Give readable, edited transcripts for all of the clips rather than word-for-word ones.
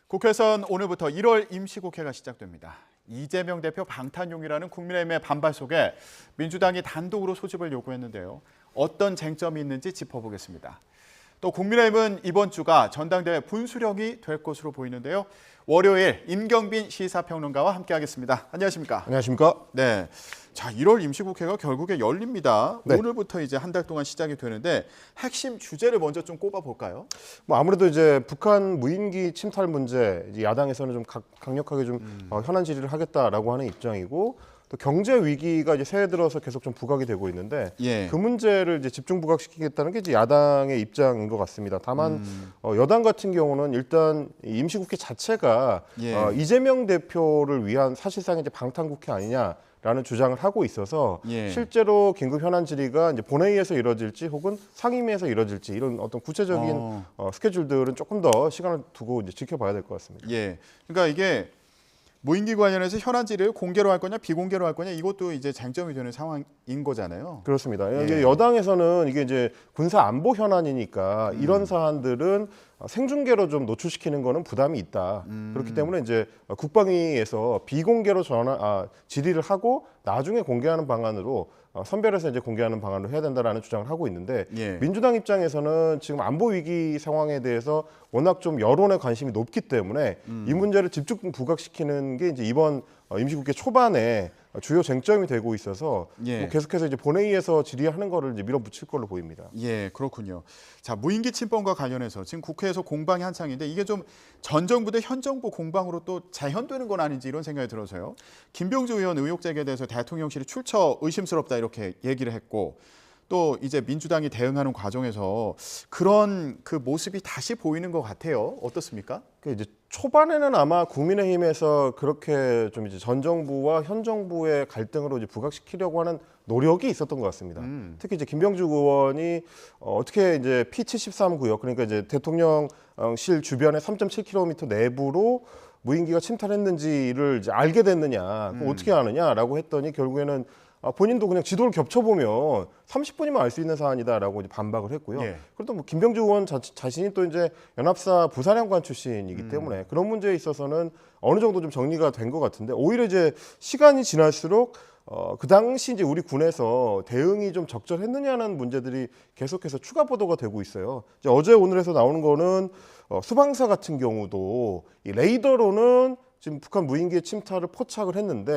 국회선 오늘부터 1월 임시국회가 시작됩니다. 이재명 대표 방탄용이라는 국민의힘의 반발 속에 민주당이 단독으로 소집을 요구했는데요. 어떤 쟁점이 있는지 짚어보겠습니다. 또 국민의힘은 이번 주가 전당대회 분수령이 될 것으로 보이는데요. 월요일 임경빈 시사평론가와 함께하겠습니다. 안녕하십니까? 안녕하십니까? 네. 자, 1월 임시국회가 결국에 열립니다. 네. 오늘부터 이제 한 달 동안 시작이 되는데 핵심 주제를 먼저 좀 꼽아볼까요? 아무래도 이제 북한 무인기 침탈 문제, 이제 야당에서는 좀 강력하게 좀 현안 질의를 하겠다라고 하는 입장이고, 또 경제 위기가 이제 새해 들어서 계속 좀 부각이 되고 있는데, 예. 그 문제를 이제 집중 부각시키겠다는 게 이제 야당의 입장인 것 같습니다. 다만 여당 같은 경우는 일단 임시국회 자체가 예. 이재명 대표를 위한 사실상 이제 방탄국회 아니냐. 라는 주장을 하고 있어서 예. 실제로 긴급 현안 질의가 이제 본회의에서 이뤄질지 혹은 상임위에서 이뤄질지 이런 어떤 구체적인 스케줄들은 조금 더 시간을 두고 이제 지켜봐야 될 것 같습니다. 예. 그러니까 이게 무인기 관련해서 현안 질의를 공개로 할 거냐 비공개로 할 거냐 이것도 이제 쟁점이 되는 상황인 거잖아요. 그렇습니다. 예. 이게 여당에서는 이게 이제 군사 안보 현안이니까 이런 사안들은 생중계로 좀 노출시키는 거는 부담이 있다. 그렇기 때문에 이제 국방위에서 비공개로 질의를 하고 나중에 공개하는 방안으로 선별해서 이제 공개하는 방안을 해야 된다라는 주장을 하고 있는데, 예. 민주당 입장에서는 지금 안보 위기 상황에 대해서 워낙 좀 여론의 관심이 높기 때문에 이 문제를 집중 부각시키는 게 이제 이번 임시국회 초반에 주요 쟁점이 되고 있어서 예. 계속해서 이제 본회의에서 질의하는 거를 이제 밀어붙일 걸로 보입니다. 예, 그렇군요. 자, 무인기 침범과 관련해서 지금 국회에서 공방이 한창인데 이게 좀 전 정부 대 현 정부 공방으로 또 재현되는 건 아닌지 이런 생각이 들어서요. 김병주 의원 의혹 제기에 대해서 대통령실이 출처 의심스럽다 이렇게 얘기를 했고, 또 이제 민주당이 대응하는 과정에서 그런 그 모습이 다시 보이는 것 같아요. 어떻습니까? 이제 초반에는 아마 국민의힘에서 그렇게 좀 이제 전 정부와 현 정부의 갈등으로 이제 부각시키려고 하는 노력이 있었던 것 같습니다. 특히 이제 김병주 의원이 어떻게 이제 P73 구역, 그러니까 이제 대통령실 주변의 3.7km 내부로 무인기가 침탈했는지를 이제 알게 됐느냐, 그거 어떻게 아느냐라고 했더니 결국에는 본인도 그냥 지도를 겹쳐보면 30분이면 알 수 있는 사안이다라고 이제 반박을 했고요. 예. 그리고 또 김병주 의원 자신이 또 이제 연합사 부사령관 출신이기 때문에 그런 문제에 있어서는 어느 정도 좀 정리가 된 것 같은데, 오히려 이제 시간이 지날수록 그 당시 이제 우리 군에서 대응이 좀 적절했느냐는 문제들이 계속해서 추가 보도가 되고 있어요. 이제 어제 오늘에서 나오는 거는 수방사 같은 경우도 이 레이더로는 지금 북한 무인기의 침탈을 포착을 했는데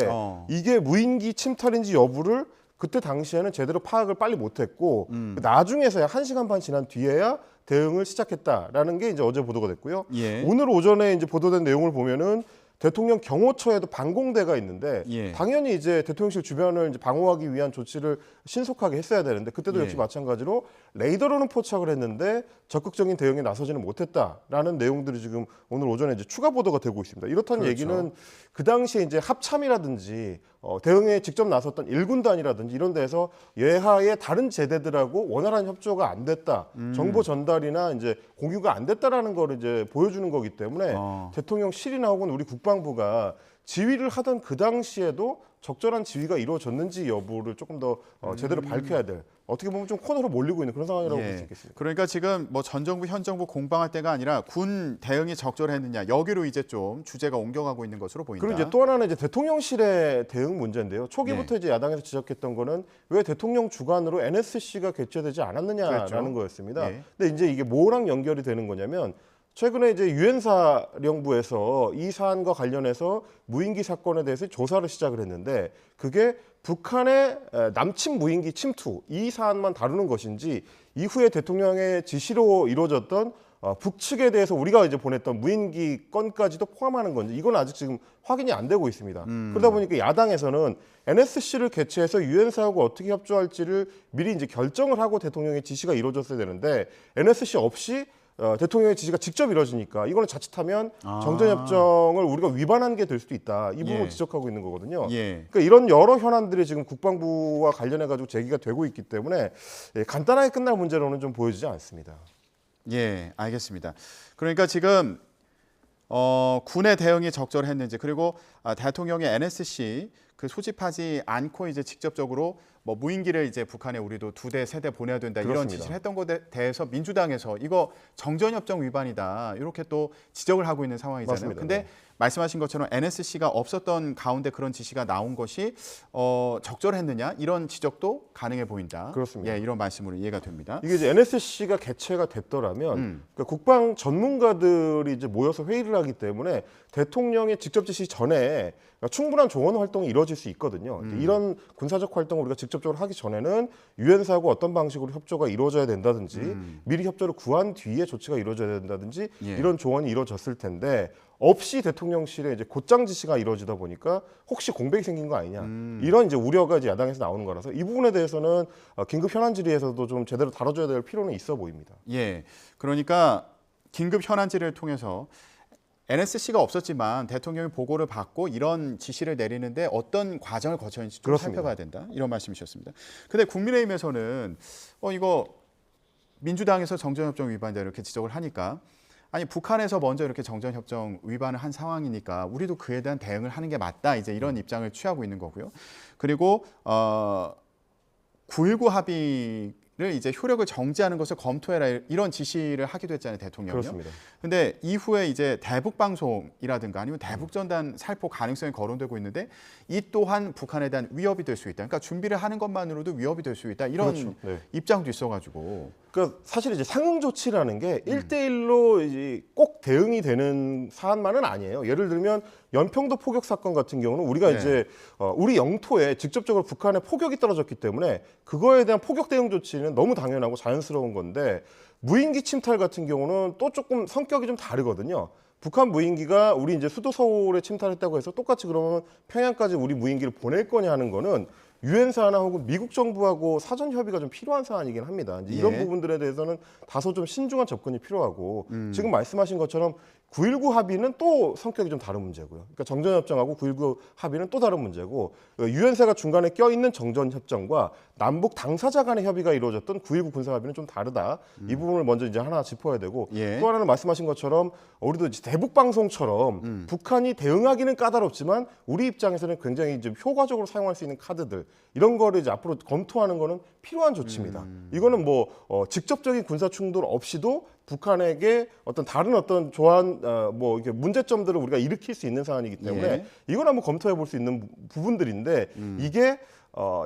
이게 무인기 침탈인지 여부를 그때 당시에는 제대로 파악을 빨리 못했고 나중에서야 1시간 반 지난 뒤에야 대응을 시작했다라는 게 이제 어제 보도가 됐고요. 예. 오늘 오전에 이제 보도된 내용을 보면은 대통령 경호처에도 방공대가 있는데 예. 당연히 이제 대통령실 주변을 이제 방어하기 위한 조치를 신속하게 했어야 되는데 그때도 예. 역시 마찬가지로 레이더로는 포착을 했는데 적극적인 대응에 나서지는 못했다라는 내용들이 지금 오늘 오전에 이제 추가 보도가 되고 있습니다. 이렇다는 그렇죠. 얘기는 그 당시에 이제 합참이라든지 대응에 직접 나섰던 1군단이라든지 이런 데서 예하의 다른 제대들하고 원활한 협조가 안 됐다, 정보 전달이나 이제 공유가 안 됐다라는 걸 이제 보여주는 거기 때문에 대통령실이나 혹은 우리 국방부가 지휘를 하던 그 당시에도 적절한 지휘가 이루어졌는지 여부를 조금 더 제대로 밝혀야 될, 어떻게 보면 좀 코너로 몰리고 있는 그런 상황이라고 볼 수 있겠습니다. 그러니까 지금 뭐 전 정부, 현 정부 공방할 때가 아니라 군 대응이 적절했느냐 여기로 이제 좀 주제가 옮겨가고 있는 것으로 보인다. 그리고 이제 또 하나는 이제 대통령실의 대응 문제인데요. 초기부터 이제 야당에서 지적했던 거는 왜 대통령 주관으로 NSC가 개최되지 않았느냐라는 그랬죠. 거였습니다. 예. 근데 이제 이게 뭐랑 연결이 되는 거냐면, 최근에 이제 유엔 사령부에서 이 사안과 관련해서 무인기 사건에 대해서 조사를 시작을 했는데, 그게 북한의 남침 무인기 침투 이 사안만 다루는 것인지 이후에 대통령의 지시로 이루어졌던 북측에 대해서 우리가 이제 보냈던 무인기 건까지도 포함하는 건지 이건 아직 지금 확인이 안 되고 있습니다. 그러다 보니까 야당에서는 NSC를 개최해서 유엔사하고 어떻게 협조할지를 미리 이제 결정을 하고 대통령의 지시가 이루어졌어야 되는데 NSC 없이 대통령의 지시가 직접 이루어지니까 이거는 자칫하면 정전협정을 우리가 위반한 게 될 수도 있다. 이 부분을 예. 지적하고 있는 거거든요. 예. 그러니까 이런 여러 현안들이 지금 국방부와 관련해가지고 제기가 되고 있기 때문에 간단하게 끝날 문제로는 좀 보여지지 않습니다. 예, 알겠습니다. 그러니까 지금 군의 대응이 적절했는지, 그리고 대통령의 NSC 그 소집하지 않고 이제 직접적으로 뭐 무인기를 이제 북한에 우리도 2대, 3대 보내야 된다 이런 그렇습니다. 지시를 했던 것에 대해서 민주당에서 이거 정전협정 위반이다 이렇게 또 지적을 하고 있는 상황이잖아요. 맞습니다. 근데 네. 말씀하신 것처럼 NSC가 없었던 가운데 그런 지시가 나온 것이 적절했느냐 이런 지적도 가능해 보인다. 그렇습니다. 예, 이런 말씀으로 이해가 됩니다. 이게 이제 NSC가 개최가 됐더라면 그러니까 국방 전문가들이 이제 모여서 회의를 하기 때문에 대통령의 직접 지시 전에 충분한 조언 활동이 이루어질 수 있거든요. 이런 군사적 활동을 우리가 직접적으로 하기 전에는 유엔사하고 어떤 방식으로 협조가 이루어져야 된다든지 미리 협조를 구한 뒤에 조치가 이루어져야 된다든지 예. 이런 조언이 이루어졌을 텐데 없이 대통령실에 이제 곧장 지시가 이루어지다 보니까 혹시 공백이 생긴 거 아니냐 이런 이제 우려가 이제 야당에서 나오는 거라서 이 부분에 대해서는 긴급 현안 질의에서도 좀 제대로 다뤄줘야 될 필요는 있어 보입니다. 예, 그러니까 긴급 현안 질의를 통해서 NSC가 없었지만 대통령이 보고를 받고 이런 지시를 내리는데 어떤 과정을 거쳤는지 좀 그렇습니다. 살펴봐야 된다. 이런 말씀이셨습니다. 근데 국민의힘에서는 이거 민주당에서 정전협정 위반이다 이렇게 지적을 하니까 아니 북한에서 먼저 이렇게 정전협정 위반을 한 상황이니까 우리도 그에 대한 대응을 하는 게 맞다. 이제 이런 입장을 취하고 있는 거고요. 그리고 9.19 합의를 이제 효력을 정지하는 것을 검토해라 이런 지시를 하기도 했잖아요, 대통령이요. 그렇습니다. 근데 이후에 이제 대북 방송이라든가 아니면 대북 전단 살포 가능성이 거론되고 있는데 이 또한 북한에 대한 위협이 될 수 있다. 그러니까 준비를 하는 것만으로도 위협이 될 수 있다. 이런 그렇죠. 네. 입장도 있어가지고. 그러니까 사실 이제 상응 조치라는 게 1대1로 이제 꼭 대응이 되는 사안만은 아니에요. 예를 들면 연평도 포격 사건 같은 경우는 우리가 네. 이제 우리 영토에 직접적으로 북한의 포격이 떨어졌기 때문에 그거에 대한 포격 대응 조치는 너무 당연하고 자연스러운 건데 무인기 침탈 같은 경우는 또 조금 성격이 좀 다르거든요. 북한 무인기가 우리 이제 수도 서울에 침탈했다고 해서 똑같이 그러면 평양까지 우리 무인기를 보낼 거냐 하는 거는 유엔사나 혹은 미국 정부하고 사전 협의가 좀 필요한 사안이긴 합니다. 이제 이런 예. 부분들에 대해서는 다소 좀 신중한 접근이 필요하고 지금 말씀하신 것처럼 9.19 합의는 또 성격이 좀 다른 문제고요. 그러니까 정전협정하고 9.19 합의는 또 다른 문제고 유엔사가 중간에 껴있는 정전협정과 남북 당사자 간의 협의가 이루어졌던 9.19 군사합의는 좀 다르다. 이 부분을 먼저 이제 하나 짚어야 되고 예. 또 하나는 말씀하신 것처럼 우리도 이제 대북 방송처럼 북한이 대응하기는 까다롭지만 우리 입장에서는 굉장히 좀 효과적으로 사용할 수 있는 카드들 이런 거를 이제 앞으로 검토하는 거는 필요한 조치입니다. 이거는 뭐 직접적인 군사 충돌 없이도 북한에게 어떤 다른 어떤 조한 뭐 이렇게 문제점들을 우리가 일으킬 수 있는 사안이기 때문에 예. 이건 한번 검토해 볼 수 있는 부분들인데 이게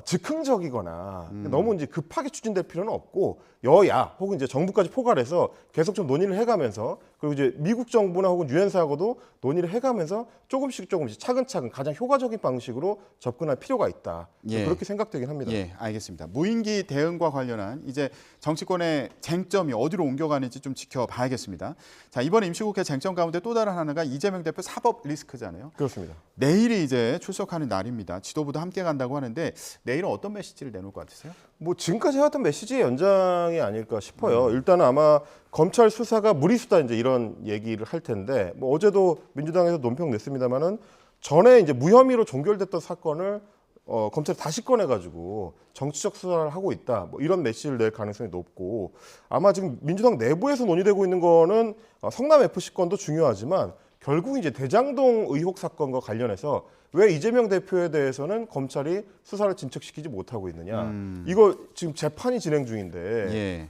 즉흥적이거나 너무 이제 급하게 추진될 필요는 없고 여야 혹은 이제 정부까지 포괄해서 계속 좀 논의를 해가면서 그리고 이제 미국 정부나 혹은 유엔사하고도 논의를 해가면서 조금씩 차근차근 가장 효과적인 방식으로 접근할 필요가 있다. 예. 그렇게 생각되긴 합니다. 예, 알겠습니다. 무인기 대응과 관련한 이제 정치권의 쟁점이 어디로 옮겨가는지 좀 지켜봐야겠습니다. 자, 이번 임시국회 쟁점 가운데 또 다른 하나가 이재명 대표 사법 리스크잖아요. 그렇습니다. 내일이 이제 출석하는 날입니다. 지도부도 함께 간다고 하는데 내일은 어떤 메시지를 내놓을 것 같으세요? 뭐 지금까지 해왔던 메시지의 연장이 아닐까 싶어요. 일단은 아마 검찰 수사가 무리수다 이제 이런 얘기를 할 텐데 뭐 어제도 민주당에서 논평 냈습니다만은 전에 이제 무혐의로 종결됐던 사건을 검찰이 다시 꺼내가지고 정치적 수사를 하고 있다. 뭐 이런 메시지를 낼 가능성이 높고 아마 지금 민주당 내부에서 논의되고 있는 거는 성남 FC 건도 중요하지만 결국 이제 대장동 의혹 사건과 관련해서 왜 이재명 대표에 대해서는 검찰이 수사를 진척시키지 못하고 있느냐. 이거 지금 재판이 진행 중인데 예.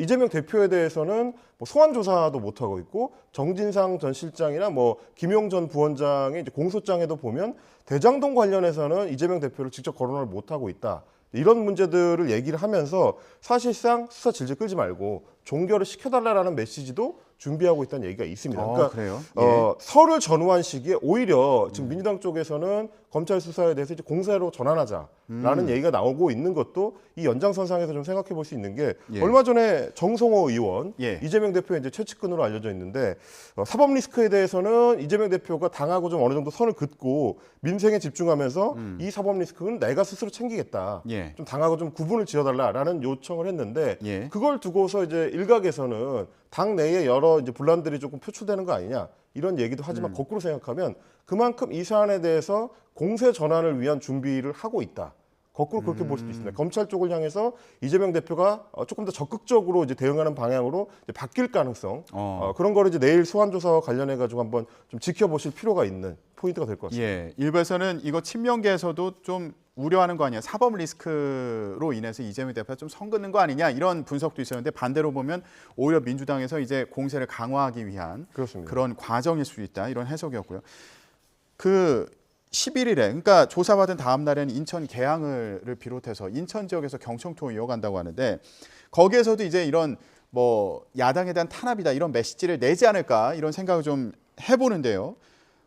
이재명 대표에 대해서는 뭐 소환 조사도 못 하고 있고 정진상 전 실장이나 뭐 김용 전 부원장의 이제 공소장에도 보면 대장동 관련해서는 이재명 대표를 직접 거론을 못 하고 있다. 이런 문제들을 얘기를 하면서 사실상 수사 질질 끌지 말고 종결을 시켜달라라는 메시지도 준비하고 있다는 얘기가 있습니다. 그러니까 그래요? 설을 전후한 시기에 오히려 지금 민주당 쪽에서는 검찰 수사에 대해서 이제 공세로 전환하자라는 얘기가 나오고 있는 것도 이 연장선상에서 좀 생각해 볼 수 있는 게 예. 얼마 전에 정성호 의원 예. 이재명 대표의 이제 최측근으로 알려져 있는데 사법 리스크에 대해서는 이재명 대표가 당하고 좀 어느 정도 선을 긋고 민생에 집중하면서 이 사법 리스크는 내가 스스로 챙기겠다. 예. 좀 당하고 좀 구분을 지어달라라는 요청을 했는데 예. 그걸 두고서 이제 일각에서는 당 내에 여러 이제 분란들이 조금 표출되는 거 아니냐 이런 얘기도 하지만 거꾸로 생각하면 그만큼 이 사안에 대해서 공세 전환을 위한 준비를 하고 있다. 거꾸로 그렇게 볼 수도 있습니다. 검찰 쪽을 향해서 이재명 대표가 조금 더 적극적으로 이제 대응하는 방향으로 이제 바뀔 가능성 그런 거를 이제 내일 소환 조사와 관련해 가지고 한번 좀 지켜보실 필요가 있는 포인트가 될 것 같습니다. 예, 일부에서는 이거 친명계에서도 좀 우려하는 거 아니야. 사법 리스크로 인해서 이재명 대표가 좀 선긋는 거 아니냐 이런 분석도 있었는데 반대로 보면 오히려 민주당에서 이제 공세를 강화하기 위한 그렇습니다. 그런 과정일 수 있다 이런 해석이었고요. 그 11일에 그러니까 조사받은 다음 날에는 인천 계양을 비롯해서 인천 지역에서 경청통을 이어간다고 하는데 거기에서도 이제 이런 뭐 야당에 대한 탄압이다 이런 메시지를 내지 않을까 이런 생각을 좀 해보는데요.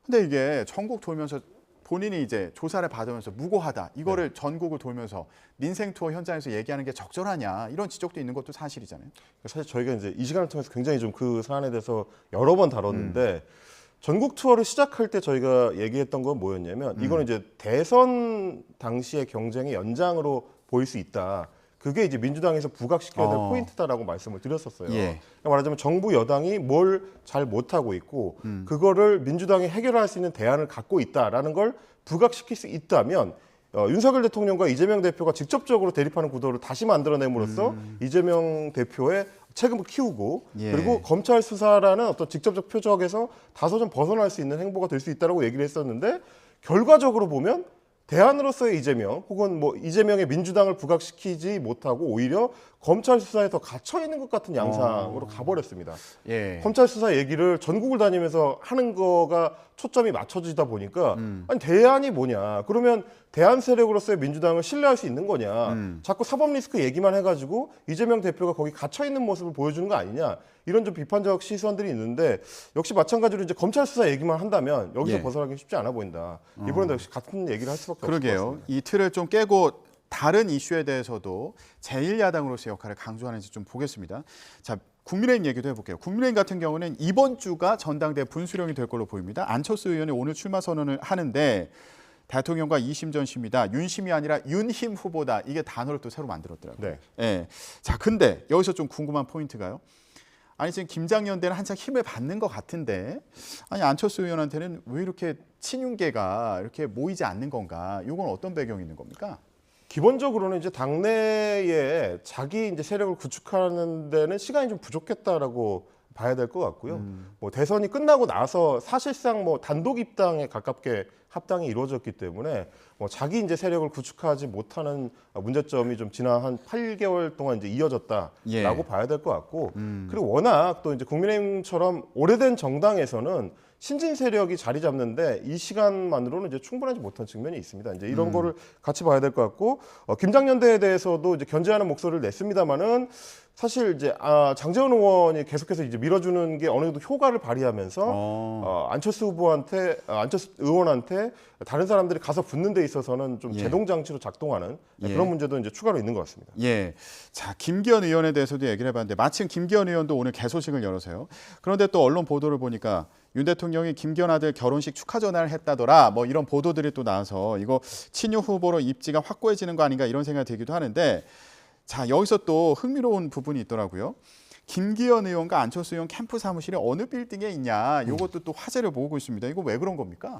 근데 이게 전국 돌면서 본인이 이제 조사를 받으면서 무고하다 이거를 전국을 돌면서 민생 투어 현장에서 얘기하는 게 적절하냐 이런 지적도 있는 것도 사실이잖아요. 사실 저희가 이제 이 시간을 통해서 굉장히 좀 그 사안에 대해서 여러 번 다뤘는데 전국 투어를 시작할 때 저희가 얘기했던 건 뭐였냐면 이거는 이제 대선 당시의 경쟁의 연장으로 보일 수 있다. 그게 이제 민주당에서 부각시켜야 될 포인트다라고 말씀을 드렸었어요. 예. 그러니까 말하자면 정부 여당이 뭘 잘 못하고 있고 그거를 민주당이 해결할 수 있는 대안을 갖고 있다라는 걸 부각시킬 수 있다면 윤석열 대통령과 이재명 대표가 직접적으로 대립하는 구도를 다시 만들어냄으로써 이재명 대표의 책임을 키우고 예. 그리고 검찰 수사라는 어떤 직접적 표적에서 다소 좀 벗어날 수 있는 행보가 될 수 있다고 얘기를 했었는데 결과적으로 보면 대안으로서의 이재명 혹은 뭐 이재명의 민주당을 부각시키지 못하고 오히려 검찰 수사에 더 갇혀 있는 것 같은 양상으로 가버렸습니다. 예. 검찰 수사 얘기를 전국을 다니면서 하는 거가 초점이 맞춰지다 보니까 아니 대안이 뭐냐? 그러면 대안 세력으로서의 민주당을 신뢰할 수 있는 거냐? 자꾸 사법 리스크 얘기만 해가지고 이재명 대표가 거기 갇혀 있는 모습을 보여주는 거 아니냐? 이런 좀 비판적 시선들이 있는데 역시 마찬가지로 이제 검찰 수사 얘기만 한다면 여기서 예. 벗어나기 쉽지 않아 보인다. 이번에도 역시 같은 얘기를 할 수밖에 없을 것 그러게요. 같습니다. 이 틀을 좀 깨고 다른 이슈에 대해서도 제1야당으로서의 역할을 강조하는지 좀 보겠습니다. 자, 국민의힘 얘기도 해볼게요. 국민의힘 같은 경우는 이번 주가 전당대 분수령이 될 걸로 보입니다. 안철수 의원이 오늘 출마 선언을 하는데 대통령과 2심 전심이다. 윤심이 아니라 윤힘 후보다. 이게 단어를 또 새로 만들었더라고요. 네. 예. 자, 근데 여기서 좀 궁금한 포인트가요. 아니 지금 김장연대는 한창 힘을 받는 것 같은데 아니 안철수 의원한테는 왜 이렇게 친윤계가 이렇게 모이지 않는 건가? 이건 어떤 배경이 있는 겁니까? 기본적으로는 이제 당내에 자기 이제 세력을 구축하는 데는 시간이 좀 부족했다라고 봐야 될 것 같고요. 뭐 대선이 끝나고 나서 사실상 뭐 단독 입당에 가깝게 합당이 이루어졌기 때문에 뭐 자기 이제 세력을 구축하지 못하는 문제점이 좀 지난 한 8개월 동안 이제 이어졌다라고 예. 봐야 될 것 같고 그리고 워낙 또 이제 국민의힘처럼 오래된 정당에서는 신진 세력이 자리 잡는데 이 시간만으로는 이제 충분하지 못한 측면이 있습니다. 이제 이런 거를 같이 봐야 될 것 같고 김장연대에 대해서도 이제 견제하는 목소리를 냈습니다만은 사실 이제 장제원 의원이 계속해서 이제 밀어주는 게 어느 정도 효과를 발휘하면서 안철수 의원한테 다른 사람들이 가서 붙는 데 있어서는 좀 예. 제동 장치로 작동하는 예. 그런 문제도 이제 추가로 있는 것 같습니다. 예. 자, 김기현 의원에 대해서도 얘기를 해봤는데 마침 김기현 의원도 오늘 개소식을 열어서요. 그런데 또 언론 보도를 보니까 윤 대통령이 김기현 아들 결혼식 축하 전화를 했다더라. 뭐 이런 보도들이 또 나와서 이거 친윤 후보로 입지가 확고해지는 거 아닌가 이런 생각이 들기도 하는데 자, 여기서 또 흥미로운 부분이 있더라고요. 김기현 의원과 안철수 의원 캠프 사무실이 어느 빌딩에 있냐. 이것도 또 화제를 모으고 있습니다. 이거 왜 그런 겁니까?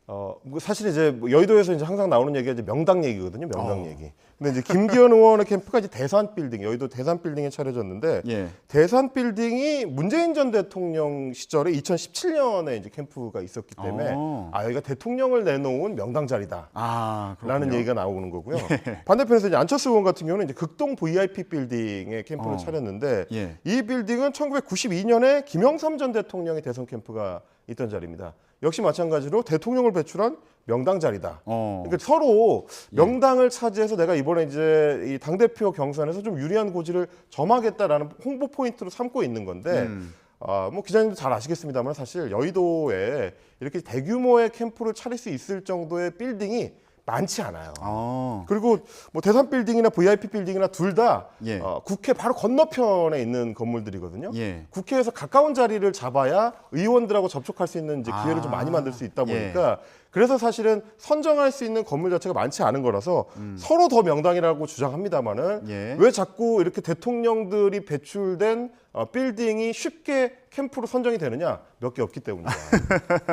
뭐 사실 이제 뭐 여의도에서 이제 항상 나오는 얘기가 이제 명당 얘기거든요. 명당 얘기. 근데 이제 김기현 의원의 캠프가 이제 대산 빌딩, 여의도 대산 빌딩에 차려졌는데 예. 대산 빌딩이 문재인 전 대통령 시절에 2017년에 이제 캠프가 있었기 때문에 여기가 대통령을 내놓은 명당 자리다. 아, 라는 그렇군요. 얘기가 나오는 거고요. 반대편에서 이제 안철수 의원 같은 경우는 이제 극동 VIP 빌딩에 캠프를 차렸는데 예. 이 빌딩은 1992년에 김영삼 전 대통령의 대선 캠프가 있던 자리입니다. 역시 마찬가지로 대통령을 배출한 명당 자리다. 그러니까 서로 명당을 차지해서 내가 이번에 이제 이 당대표 경선에서 좀 유리한 고지를 점하겠다라는 홍보 포인트로 삼고 있는 건데 뭐 기자님도 잘 아시겠습니다만 사실 여의도에 이렇게 대규모의 캠프를 차릴 수 있을 정도의 빌딩이 많지 않아요. 그리고 뭐 대산 빌딩이나 VIP 빌딩이나 둘 다 예. 국회 바로 건너편에 있는 건물들이거든요. 예. 국회에서 가까운 자리를 잡아야 의원들하고 접촉할 수 있는 이제 기회를 좀 많이 만들 수 있다 보니까 그래서 사실은 선정할 수 있는 건물 자체가 많지 않은 거라서 서로 더 명당이라고 주장합니다만은 왜 자꾸 이렇게 대통령들이 배출된 빌딩이 쉽게 캠프로 선정이 되느냐? 몇 개 없기 때문이다.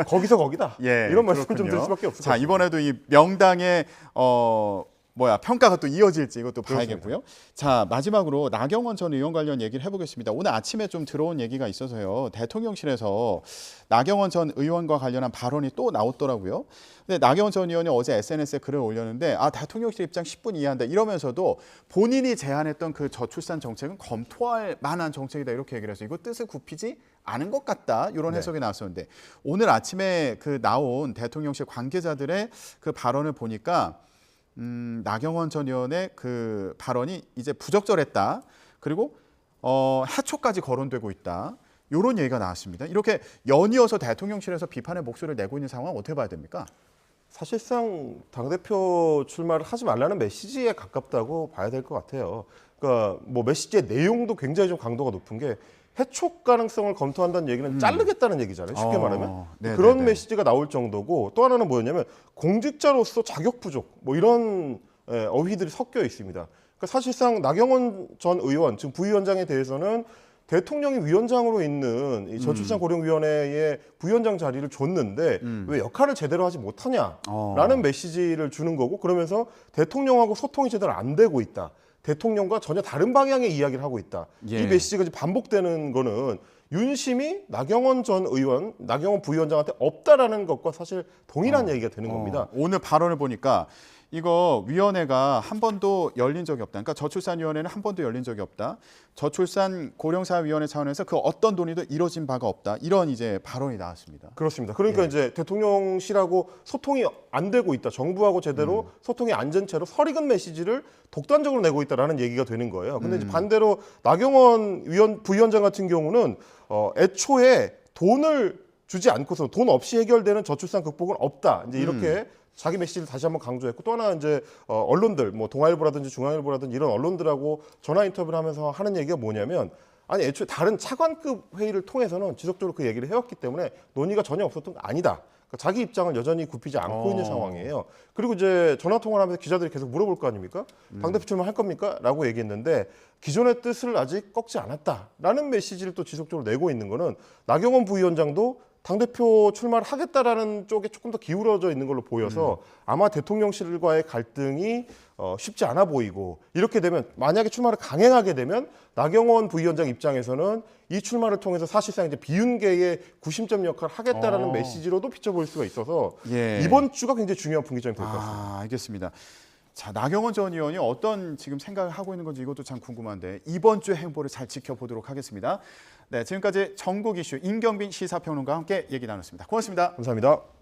거기서 거기다. 예, 이런 말씀 좀 그렇군요. 드릴 수밖에 없을 것 자, 같습니다. 이번에도 이 명당의 평가가 또 이어질지 이것도 봐야겠고요. 자, 마지막으로 나경원 전 의원 관련 얘기를 해보겠습니다. 오늘 아침에 좀 들어온 얘기가 있어서요. 대통령실에서 나경원 전 의원과 관련한 발언이 또 나왔더라고요. 근데 나경원 전 의원이 어제 SNS에 글을 올렸는데 대통령실 입장 10분 이해한다 이러면서도 본인이 제안했던 그 저출산 정책은 검토할 만한 정책이다 이렇게 얘기를 해서 이거 뜻을 굽히지 않은 것 같다 이런 해석이 나왔었는데 오늘 아침에 그 나온 대통령실 관계자들의 그 발언을 보니까 나경원 전 의원의 그 발언이 이제 부적절했다. 그리고 해초까지 거론되고 있다. 이런 얘기가 나왔습니다. 이렇게 연이어서 대통령실에서 비판의 목소리를 내고 있는 상황 어떻게 봐야 됩니까? 사실상 당대표 출마를 하지 말라는 메시지에 가깝다고 봐야 될 것 같아요. 그러니까 뭐 메시지의 내용도 굉장히 좀 강도가 높은 게 해촉 가능성을 검토한다는 얘기는 자르겠다는 얘기잖아요. 쉽게 말하면. 네네네. 그런 메시지가 나올 정도고 또 하나는 뭐였냐면 공직자로서 자격 부족 뭐 이런 어휘들이 섞여 있습니다. 그러니까 사실상 나경원 전 의원, 지금 부위원장에 대해서는 대통령이 위원장으로 있는 이 저출산고령위원회의 부위원장 자리를 줬는데 왜 역할을 제대로 하지 못하냐라는 메시지를 주는 거고 그러면서 대통령하고 소통이 제대로 안 되고 있다. 대통령과 전혀 다른 방향의 이야기를 하고 있다. 예. 이 메시지가 이제 반복되는 거는 윤심이 나경원 전 의원, 나경원 부위원장한테 없다라는 것과 사실 동일한 얘기가 되는 겁니다. 오늘 발언을 보니까 이거 위원회가 한 번도 열린 적이 없다. 그러니까 저출산위원회는 한 번도 열린 적이 없다. 저출산 고령사위원회 차원에서 그 어떤 논의도 이뤄진 바가 없다. 이런 이제 발언이 나왔습니다. 그렇습니다. 그러니까 이제 대통령실하고 소통이 안 되고 있다. 정부하고 제대로 소통이 안 된 채로 설익은 메시지를 독단적으로 내고 있다라는 얘기가 되는 거예요. 근데 이제 반대로 나경원 부위원장 같은 경우는 애초에 돈을 주지 않고서 돈 없이 해결되는 저출산 극복은 없다. 이제 이렇게 자기 메시지를 다시 한번 강조했고 또 하나 이제 언론들 뭐 동아일보라든지 중앙일보라든지 이런 언론들하고 전화 인터뷰를 하면서 하는 얘기가 뭐냐면 아니 애초에 다른 차관급 회의를 통해서는 지속적으로 그 얘기를 해왔기 때문에 논의가 전혀 없었던 거 아니다. 그러니까 자기 입장을 여전히 굽히지 않고 있는 상황이에요. 그리고 이제 전화 통화를 하면서 기자들이 계속 물어볼 거 아닙니까? 당대표 출마할 겁니까? 라고 얘기했는데 기존의 뜻을 아직 꺾지 않았다라는 메시지를 또 지속적으로 내고 있는 거는 나경원 부위원장도 당대표 출마를 하겠다라는 쪽에 조금 더 기울어져 있는 걸로 보여서 아마 대통령실과의 갈등이 쉽지 않아 보이고 이렇게 되면 만약에 출마를 강행하게 되면 나경원 부위원장 입장에서는 이 출마를 통해서 사실상 이제 비윤계의 구심점 역할을 하겠다라는 메시지로도 비춰볼 수가 있어서 예. 이번 주가 굉장히 중요한 분기점이 될 것 같습니다. 알겠습니다. 자, 나경원 전 의원이 어떤 지금 생각을 하고 있는 건지 이것도 참 궁금한데 이번 주 행보를 잘 지켜보도록 하겠습니다. 네, 지금까지 전국 이슈 임경빈 시사평론가와 함께 얘기 나눴습니다. 고맙습니다. 감사합니다.